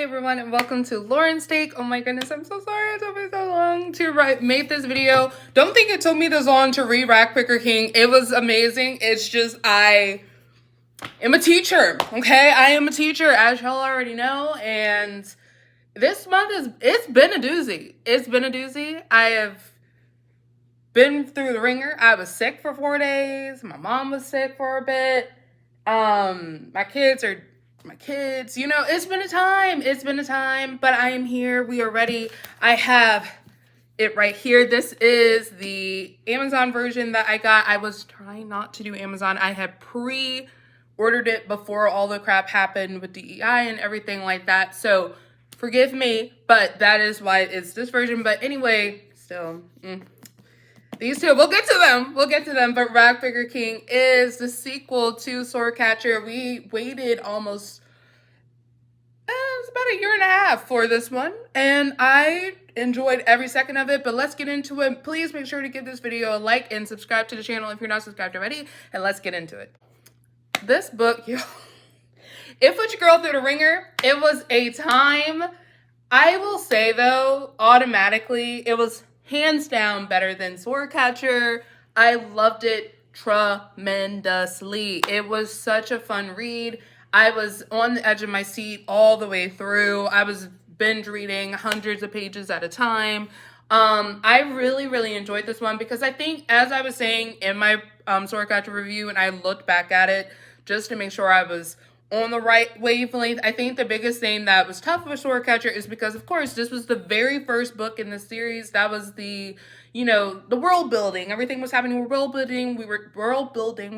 everyone, and welcome to Lauren's Take. Oh my goodness, I'm so sorry it took me so long to make this video. Don't think it took me this long to read Ragpicker King. It was amazing. It's just I am a teacher, okay? I am a teacher, as y'all already know, and this month it's been a doozy. It's been a doozy. I have been through the ringer. I was sick for 4 days. My mom was sick for a bit. My kids, you know, it's been a time, but I am here. We are ready. I have it right here. This is the Amazon version that I got. I was trying not to do Amazon. I had pre-ordered it before all the crap happened with DEI and everything like that. So forgive me, but that is why it's this version. But anyway, still, these two, we'll get to them, but Ragpicker King is the sequel to Swordcatcher. We waited almost, it was about a year and a half for this one, and I enjoyed every second of it, but let's get into it. Please make sure to give this video a like and subscribe to the channel if you're not subscribed already, and let's get into it. This book, yo, it put your girl through the ringer. It was a time. I will say, though, automatically, it was hands down better than Swordcatcher. I loved it tremendously. It was such a fun read. I was on the edge of my seat all the way through. I was binge reading hundreds of pages at a time. I really enjoyed this one because I think, as I was saying in my Swordcatcher review, and I looked back at it just to make sure I was on the right wavelength, I think the biggest thing that was tough with Swordcatcher is because, of course, this was the very first book in the series. That was the, you know, the world building. Everything was happening with world building. We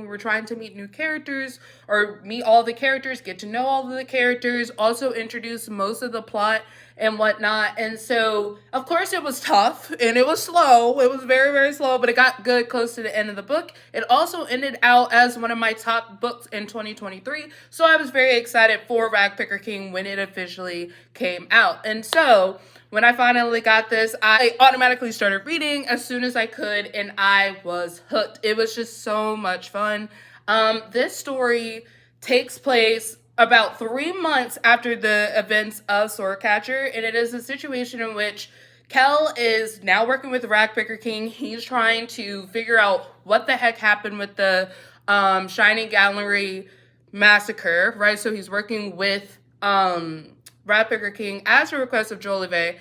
were trying to meet new characters, or meet all the characters, get to know all of the characters, also introduce most of the plot and whatnot. And so, of course, it was tough and it was slow. It was very slow, but it got good close to the end of the book. It also ended out as one of my top books in 2023. So I was very excited for Ragpicker King when it officially came out. And so when I finally got this, I automatically started reading as soon as I could, and I was hooked. It was just so much fun. This story takes place about 3 months after the events of Swordcatcher, and it is a situation in which Kel is now working with Ragpicker King. He's trying to figure out what the heck happened with the Shining Gallery massacre, right? So he's working with Ragpicker King as a request of Jolivet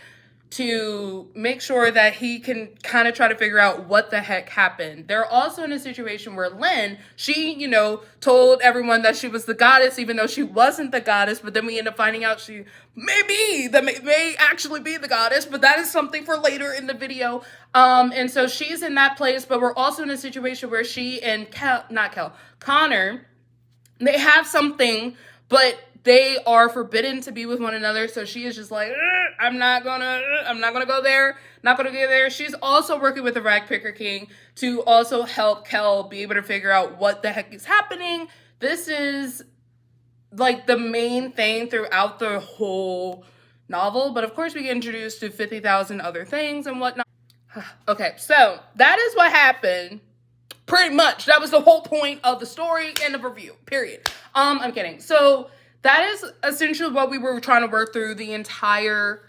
to make sure that he can kind of try to figure out what the heck happened. They're also in a situation where Lynn, she, you know, told everyone that she was the goddess, even though she wasn't the goddess, but then we end up finding out she may actually be the goddess, but that is something for later in the video. And so she's in that place, but we're also in a situation where she and Connor, they have something, but they are forbidden to be with one another. So she is just like, I'm not gonna go there. Not gonna go there. She's also working with the Ragpicker King to also help Kel be able to figure out what the heck is happening. This is like the main thing throughout the whole novel. But of course we get introduced to 50,000 other things and whatnot. Okay, so that is what happened. Pretty much. That was the whole point of the story and the review, period. I'm kidding. So that is essentially what we were trying to work through the entirety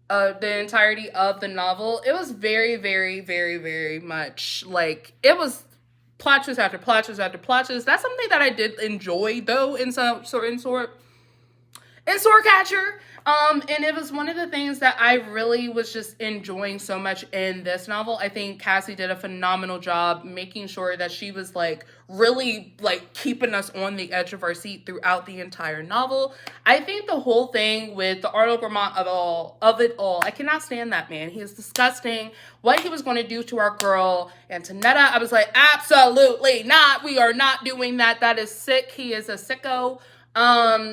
of the novel. It was very much like, it was plot twist after plot twist after plot twist. That's something that I did enjoy, though, in Swordcatcher. And it was one of the things that I really was just enjoying so much in this novel. I think Cassie did a phenomenal job making sure that she was like really like keeping us on the edge of our seat throughout the entire novel. I think the whole thing with the Arnold Grammont of it all, I cannot stand that man. He is disgusting. What he was going to do to our girl Antonetta, I was like, absolutely not. We are not doing that. That is sick. He is a sicko.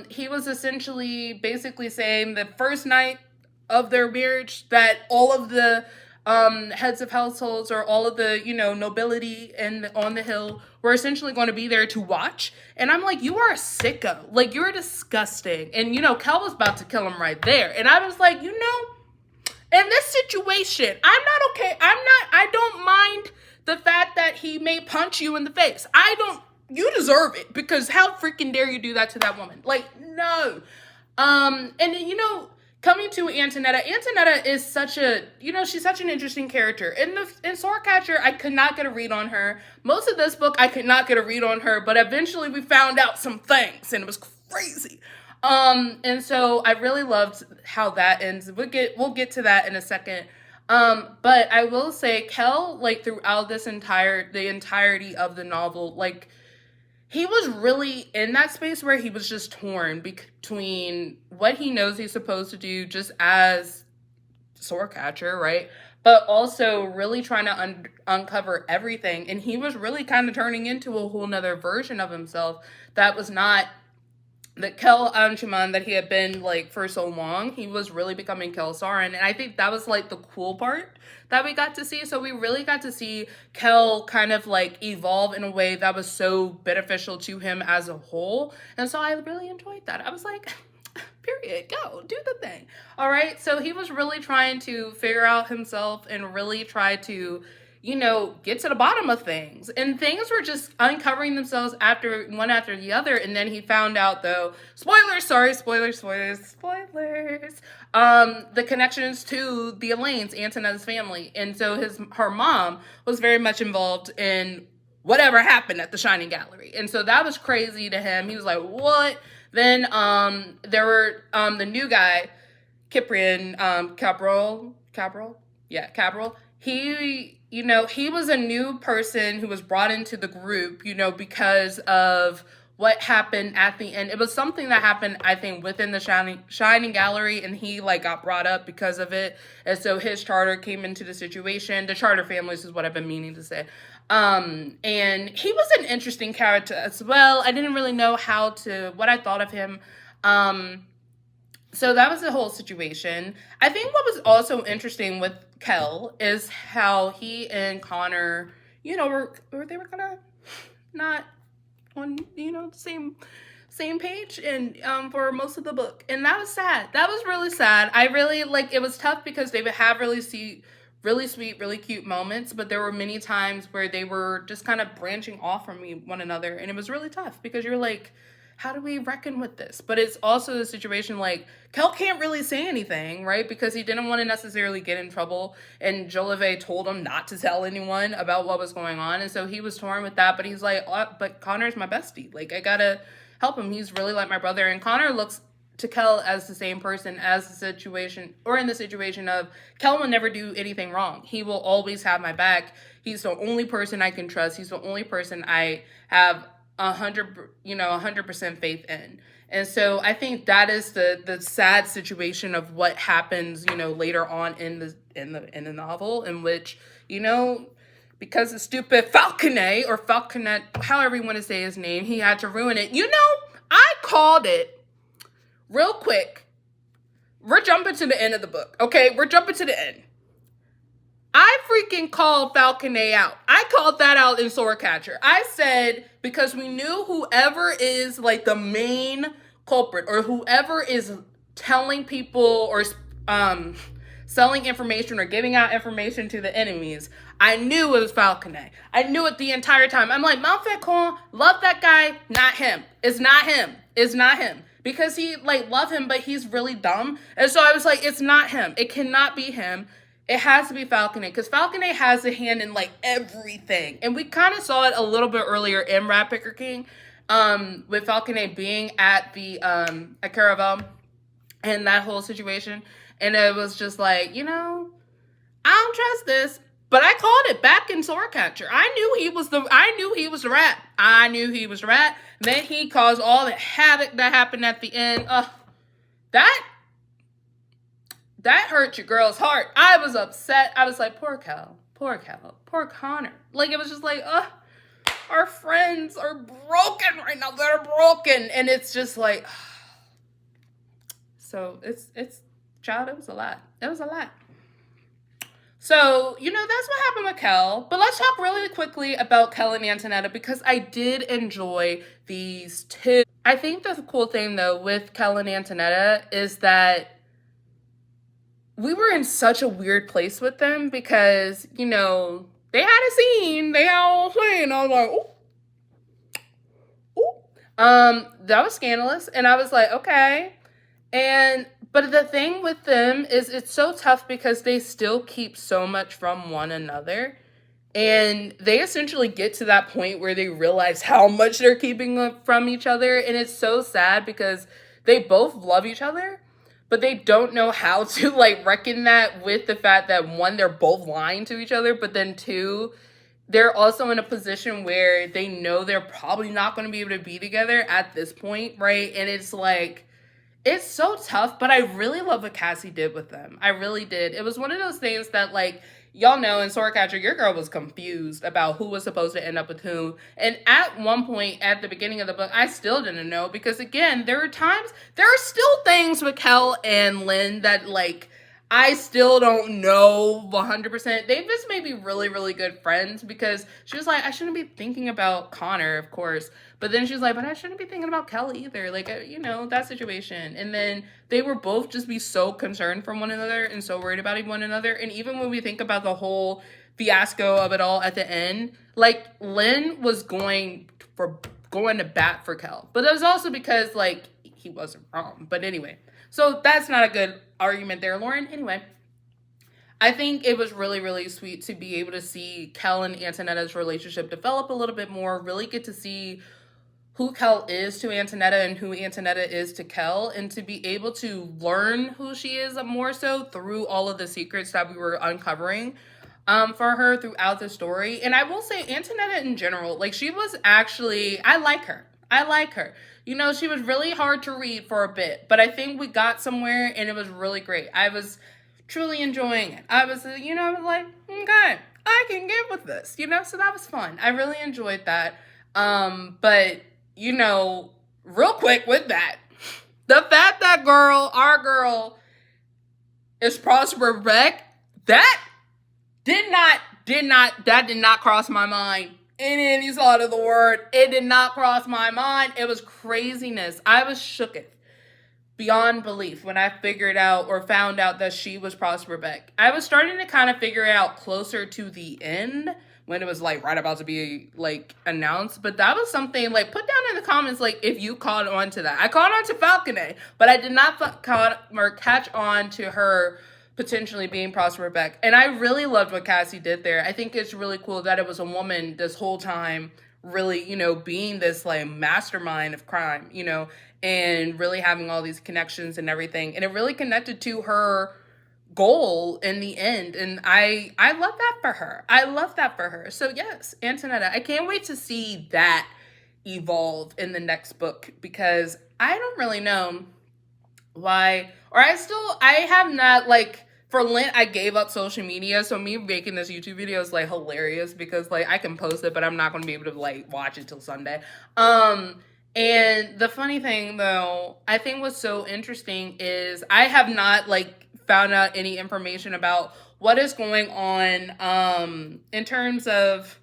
He was essentially basically saying the first night of their marriage that all of the heads of households, or all of the, you know, nobility on the hill were essentially going to be there to watch. And I'm like, you are a sicko. Like, you're disgusting. And, you know, Kel was about to kill him right there. And I was like, you know, in this situation, I don't mind the fact that he may punch you in the face. You deserve it, because how freaking dare you do that to that woman? Like, no. And you know, coming to Antonetta is such a, you know, she's such an interesting character. In Swordcatcher, I could not get a read on her. Most of this book, I could not get a read on her, but eventually we found out some things, and it was crazy. And so I really loved how that ends. We'll get to that in a second. But I will say, Kel, like throughout the entirety of the novel, like he was really in that space where he was just torn between what he knows he's supposed to do just as Swordcatcher, right? But also really trying to uncover everything. And he was really kind of turning into a whole nother version of himself that was not the Kel Anshuman that he had been like for so long. He was really becoming Kel Saren, and I think that was like the cool part that we got to see. So we really got to see Kel kind of like evolve in a way that was so beneficial to him as a whole, and so I really enjoyed that. I was like, period, go do the thing. All right, so he was really trying to figure out himself and really try to, you know, get to the bottom of things. And things were just uncovering themselves one after the other. And then he found out, though, spoilers, the connections to the Elaines, Antonetta's family. And so her mom was very much involved in whatever happened at the Shining Gallery. And so that was crazy to him. He was like, what? Then there were the new guy, Cyprian Cabral. He was a new person who was brought into the group, you know, because of what happened at the end. It was something that happened, I think, within the Shining Gallery, and he, like, got brought up because of it. And so his charter came into the situation. The charter families is what I've been meaning to say. And he was an interesting character as well. I didn't really know what I thought of him. So that was the whole situation. I think what was also interesting with Kel is how he and Connor, you know, they were kind of not on, you know, the same page and for most of the book. And that was sad. That was really sad. I really, like, it was tough because they would have really sweet, really cute moments, but there were many times where they were just kind of branching off from one another, and it was really tough because you're like, how do we reckon with this? But it's also a situation like Kel can't really say anything, right? Because he didn't want to necessarily get in trouble. And Jolivet told him not to tell anyone about what was going on. And so he was torn with that. But he's like, but Connor's my bestie. Like, I gotta help him. He's really like my brother. And Connor looks to Kel as the same person as the situation, or in the situation of Kel will never do anything wrong. He will always have my back. He's the only person I can trust. He's the only person I have 100% faith in. And so I think that is the sad situation of what happens, you know, later on in the novel, in which, you know, because the stupid Falconet, however you want to say his name, he had to ruin it. You know, I called it real quick. We're jumping to the end of the book. Okay, we're jumping to the end. I freaking called Falconet out. I called that out in Swordcatcher. I said, because we knew whoever is like the main culprit, or whoever is telling people or selling information or giving out information to the enemies, I knew it was Falconet. I knew it the entire time. I'm like, Montfaucon, love that guy, not him. It's not him. It's not him. Because he, like, love him, but he's really dumb. And so I was like, it's not him. It cannot be him. It has to be Falconet, because Falconet has a hand in, like, everything. And we kind of saw it a little bit earlier in Ragpicker King, with Falconet being at the, at Caravel, and that whole situation. And it was just like, you know, I don't trust this. But I called it back in Swordcatcher. I knew he was the rat. I knew he was the rat. Then he caused all the havoc that happened at the end. That hurt your girl's heart. I was upset. I was like, poor Cal, poor Connor. Like, it was just like, our friends are broken right now. They're broken. And it's just like, so child, it was a lot. It was a lot. So, you know, that's what happened with Kel. But let's talk really quickly about Kel and Antonetta, because I did enjoy these two. I think the cool thing, though, with Kel and Antonetta is that we were in such a weird place with them, because, you know, they had a scene. They had a whole scene. I was like, ooh. That was scandalous. And I was like, okay. But the thing with them is it's so tough because they still keep so much from one another. And they essentially get to that point where they realize how much they're keeping from each other. And it's so sad because they both love each other, but they don't know how to like reckon that with the fact that one, they're both lying to each other, but then two, they're also in a position where they know they're probably not going to be able to be together at this point, right? And it's like, it's so tough, but I really love what Cassie did with them. I really did. It was one of those things that, like, y'all know in Swordcatcher, your girl was confused about who was supposed to end up with who. And at one point at the beginning of the book, I still didn't know because, again, there are still things with Kel and Lynn that, like, I still don't know 100%. They've just made me really, really good friends because she was like, I shouldn't be thinking about Connor, of course. But then she was like, but I shouldn't be thinking about Kelly either. Like, you know, that situation. And then they were both just be so concerned from one another and so worried about one another. And even when we think about the whole fiasco of it all at the end, like, Lynn was going to bat for Kel. But it was also because, like, he wasn't wrong. But anyway. So that's not a good argument there, Lauren. Anyway, I think it was really, really sweet to be able to see Kel and Antonetta's relationship develop a little bit more, really get to see who Kel is to Antonetta and who Antonetta is to Kel, and to be able to learn who she is more so through all of the secrets that we were uncovering for her throughout the story. And I will say Antonetta in general, like, she was actually, I like her. You know, she was really hard to read for a bit, but I think we got somewhere and it was really great. I was truly enjoying it. I was like, okay, I can get with this, so that was fun. I really enjoyed that. But, real quick with that, the fact that our girl is Prosper Beck, that did not cross my mind in any side of the word. It did not cross my mind. It was craziness. I was shooketh beyond belief when I figured out or found out that she was Prosper Beck. I was starting to kind of figure it out closer to the end when it was like right about to be like announced. But that was something, like, put down in the comments like if you caught on to that. I caught on to Falconet, but I did not catch on to her potentially being Prosper Beck. And I really loved what Cassie did there. I think it's really cool that it was a woman this whole time really, being this like mastermind of crime, and really having all these connections and everything. And it really connected to her goal in the end. And I love that for her. I love that for her. So yes, Antonetta, I can't wait to see that evolve in the next book, because I don't really know why, or I have not, like, for Lent, I gave up social media, so me making this YouTube video is, like, hilarious, because, like, I can post it, but I'm not going to be able to, like, watch it till Sunday. And the funny thing, though, I think what's so interesting is I have not, like, found out any information about what is going on, in terms of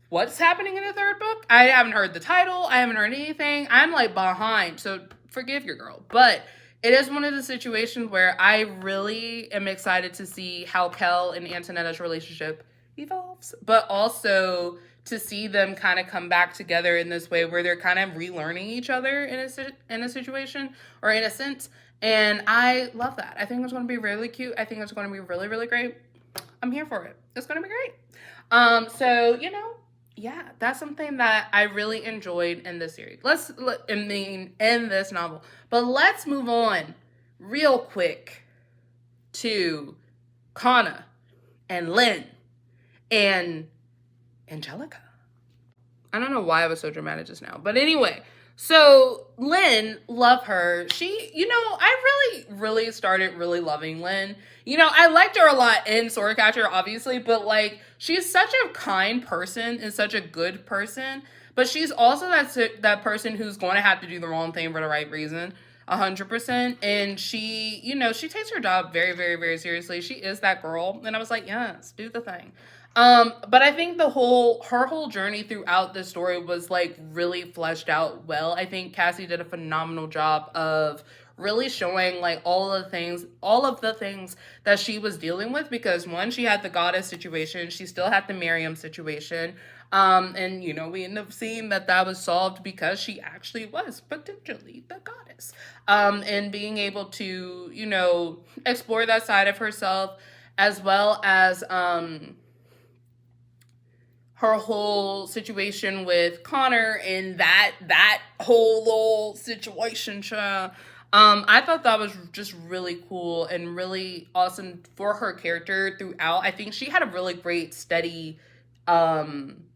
what's happening in the third book. I haven't heard the title. I haven't heard anything. I'm, like, behind, so forgive your girl. But it is one of the situations where I really am excited to see how Kel and Antonetta's relationship evolves, but also to see them kind of come back together in this way where they're kind of relearning each other in a situation, or in a sense. And I love that. I think it's going to be really cute. I think it's going to be really, really great. I'm here for it. It's going to be great. So, yeah, that's something that I really enjoyed in this series. In this novel. But let's move on real quick to Kana and Lynn and Angelica. I don't know why I was so dramatic just now. But anyway, so Lynn, love her. She, I really, really started really loving Lynn. I liked her a lot in Swordcatcher, obviously, but, like, she's such a kind person and such a good person, but she's also that person who's going to have to do the wrong thing for the right reason, 100%. And she, she takes her job very, very, very seriously. She is that girl. And I was like, yes, do the thing. But I think her whole journey throughout the story was, like, really fleshed out well. I think Cassie did a phenomenal job of really showing like all of the things that she was dealing with, because one, she had the goddess situation, she still had the Miriam situation. And you know, we end up seeing that that was solved because she actually was potentially the goddess. And being able to, you know, explore that side of herself, as well as her whole situation with Connor and that whole little situation. I thought that was just really cool and really awesome for her character throughout. I think she had a really great, steady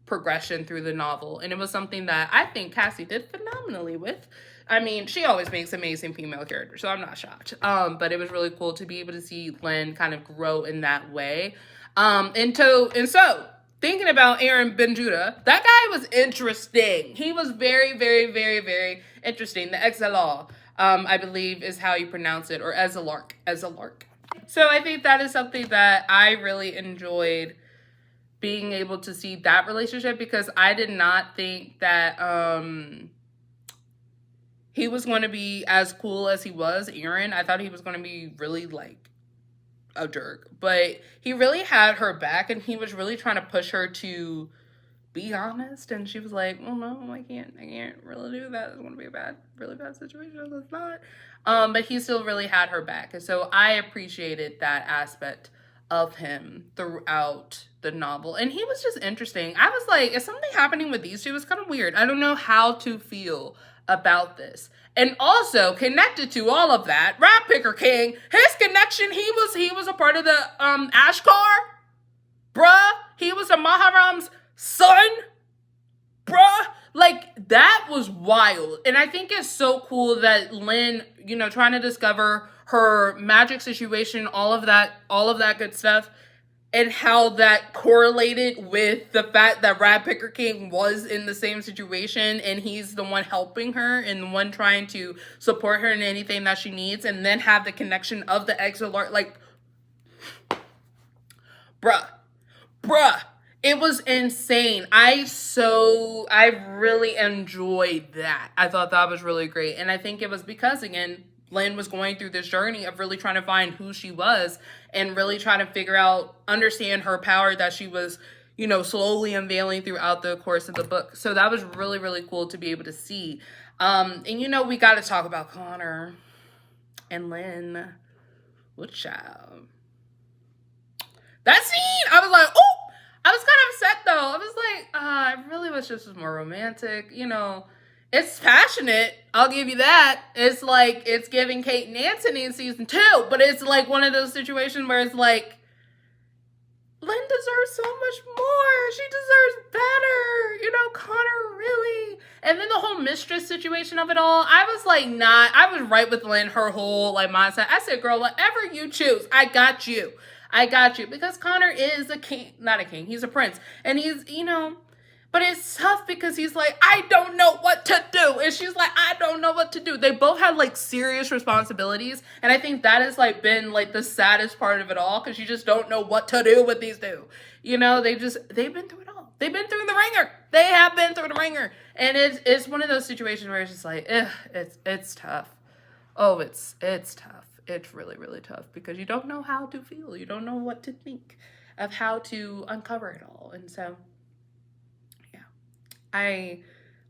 progression through the novel, and it was something that I think Cassie did phenomenally with. I mean, she always makes amazing female characters, so I'm not shocked. But it was really cool to be able to see Lynn kind of grow in that way. And so thinking about Aaron Benjuda, that guy was interesting. He was very, very, very, very interesting. The Exelar, I believe is how you pronounce it, or Ezelark. So I think that is something that I really enjoyed, being able to see that relationship, because I did not think that he was going to be as cool as he was, Aaron. I thought he was going to be really like a jerk, but he really had her back, and he was really trying to push her to be honest, and she was like, well, no, I can't really do that. It's going to be a really bad situation. It's not. But he still really had her back, and so I appreciated that aspect of him throughout the novel, and he was just interesting. I was like, is something happening with these two? It's kind of weird. I don't know how to feel about this. And also connected to all of that, Ragpicker King, his connection, he was a part of the Ashkar, bruh. He was a Maharam's son, bruh. Like, that was wild. And I think it's so cool that Lynn, you know, trying to discover her magic situation, all of that good stuff, and how that correlated with the fact that Ragpicker King was in the same situation, and he's the one helping her and the one trying to support her in anything that she needs, and then have the connection of the Exilart. Like, bruh, it was insane. I really enjoyed that. I thought that was really great. And I think it was because, again, Lynn was going through this journey of really trying to find who she was, and really trying to figure out, understand her power that she was, you know, slowly unveiling throughout the course of the book. So that was really, really cool to be able to see. And, you know, we got to talk about Connor and Lynn. What child? That scene, I was like, oh, I was kind of upset though. I was like, I really wish this was more romantic, you know. It's passionate, I'll give you that. It's like, it's giving Kate and Anthony in season 2, but it's like one of those situations where it's like, Lynn deserves so much more. She deserves better. You know, Connor, really. And then the whole mistress situation of it all, I was like, I was right with Lynn, her whole like mindset. I said, girl, whatever you choose, I got you. Because Connor is a king, not a king, he's a prince. And he's, you know, but it's tough because he's like, I don't know what to do. And she's like, I don't know what to do. They both have like serious responsibilities. And I think that has like been like the saddest part of it all, because you just don't know what to do with these two. You know, they've been through it all. They've been through the ringer. They have been through the ringer. And it's one of those situations where it's just like, it's tough. Oh, it's tough. It's really, really tough, because you don't know how to feel. You don't know what to think of how to uncover it all. And so, I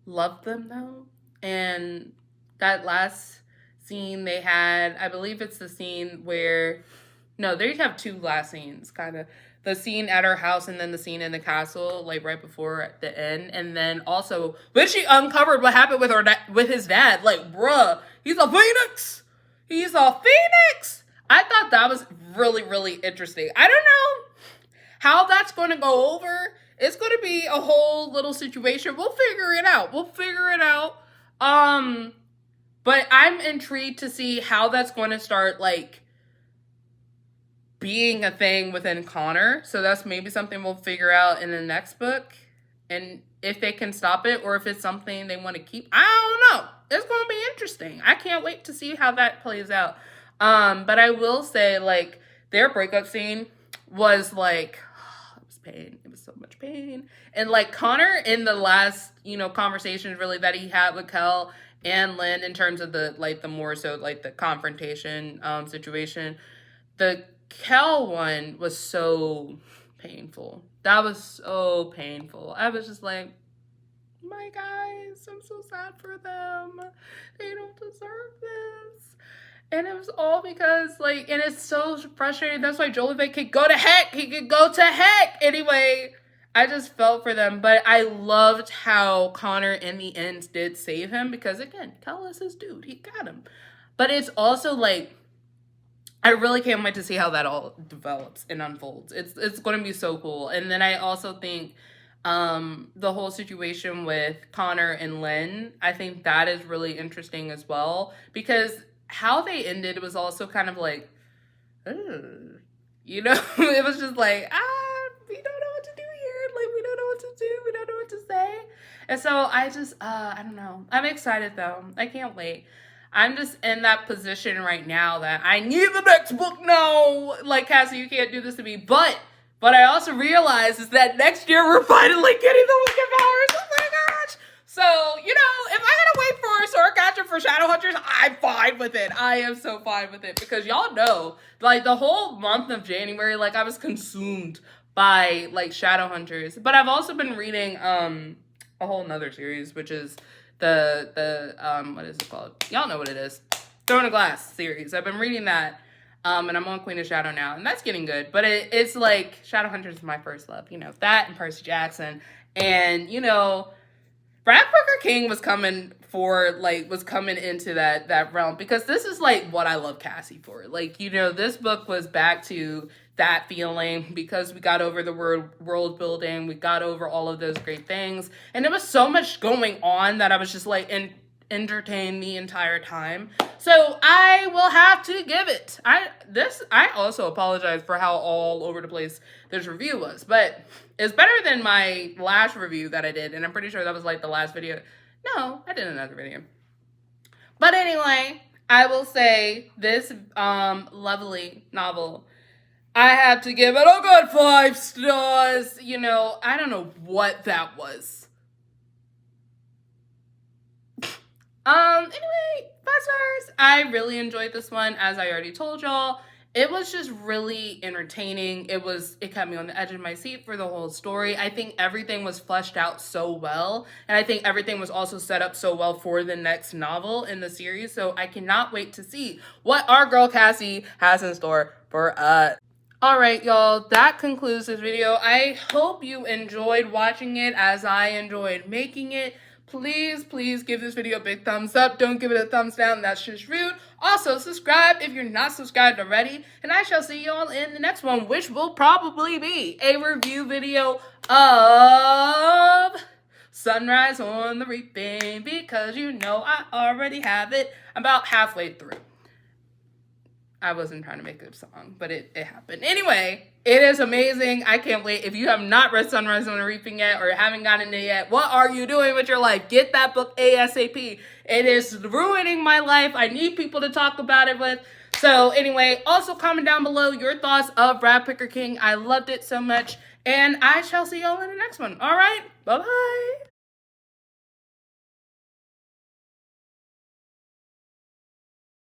loved them though. And that last scene they had, I believe it's the scene where, no, they have two last scenes, kind of. The scene at her house and then the scene in the castle, like right before the end. And then also when she uncovered what happened with his dad, like, bruh, he's a phoenix. He's a phoenix. I thought that was really, really interesting. I don't know how that's going to go over. It's going to be a whole little situation. We'll figure it out. But I'm intrigued to see how that's going to start, like, being a thing within Connor. So that's maybe something we'll figure out in the next book. And if they can stop it, or if it's something they want to keep. I don't know. It's going to be interesting. I can't wait to see how that plays out. But I will say, like, their breakup scene was, like, pain. It was so much pain. And like Connor in the last, you know, conversations really that he had with Kel and Lynn in terms of the more so like the confrontation situation. The Kel one was so painful. That was so painful. I was just like, my guys, I'm so sad for them. They don't deserve this. And it was all because, like, and it's so frustrating. That's why Jolivet could go to heck. He could go to heck. Anyway, I just felt for them. But I loved how Connor, in the end, did save him. Because, again, Kel is his dude. He got him. But it's also, like, I really can't wait to see how that all develops and unfolds. It's going to be so cool. And then I also think the whole situation with Connor and Lynn, I think that is really interesting as well. Because how they ended was also kind of like, ugh. You know, it was just like, we don't know what to do here. Like, we don't know what to do. We don't know what to say. And so I don't know. I'm excited though. I can't wait. I'm just in that position right now that I need the next book now. Like, Cassie, you can't do this to me. But I also realize is that next year we're finally getting the Wicked Powers. Oh my gosh. So, you know, if I gotta wait for a sword catcher for Shadowhunters, I'm fine with it. I am so fine with it. Because y'all know, like, the whole month of January, like, I was consumed by, like, Shadowhunters. But I've also been reading a whole nother series, which is the what is it called? Y'all know what it is. Throne of Glass series. I've been reading that. And I'm on Queen of Shadow now, and that's getting good. But it's like, Shadowhunters is my first love. You know, that and Percy Jackson. And, you know, Ragpicker King was coming into that realm, because this is like what I love Cassie for. Like, you know, this book was back to that feeling because we got over the world building, we got over all of those great things, and there was so much going on that I was just like entertained the entire time. So I will have to give it. I also apologize for how all over the place this review was, but it's better than my last review that I did, and I'm pretty sure that was like the last video. No, I did another video. But anyway, I will say this lovely novel, I had to give it a good 5 stars. You know, I don't know what that was. Anyway, 5 stars. I really enjoyed this one, as I already told y'all. It was just really entertaining. It kept me on the edge of my seat for the whole story. I think everything was fleshed out so well. And I think everything was also set up so well for the next novel in the series. So I cannot wait to see what our girl Cassie has in store for us. Alright, y'all, that concludes this video. I hope you enjoyed watching it as I enjoyed making it. Please, please give this video a big thumbs up. Don't give it a thumbs down. That's just rude. Also, subscribe if you're not subscribed already. And I shall see y'all in the next one, which will probably be a review video of Sunrise on the Reaping, because you know I already have it about halfway through. I wasn't trying to make a song, but it happened. Anyway, it is amazing. I can't wait. If you have not read Sunrise on the Reaping yet, or haven't gotten it yet, what are you doing with your life? Get that book ASAP. It is ruining my life. I need people to talk about it with. So anyway, also comment down below your thoughts of Ragpicker King. I loved it so much. And I shall see y'all in the next one. All right? Bye-bye.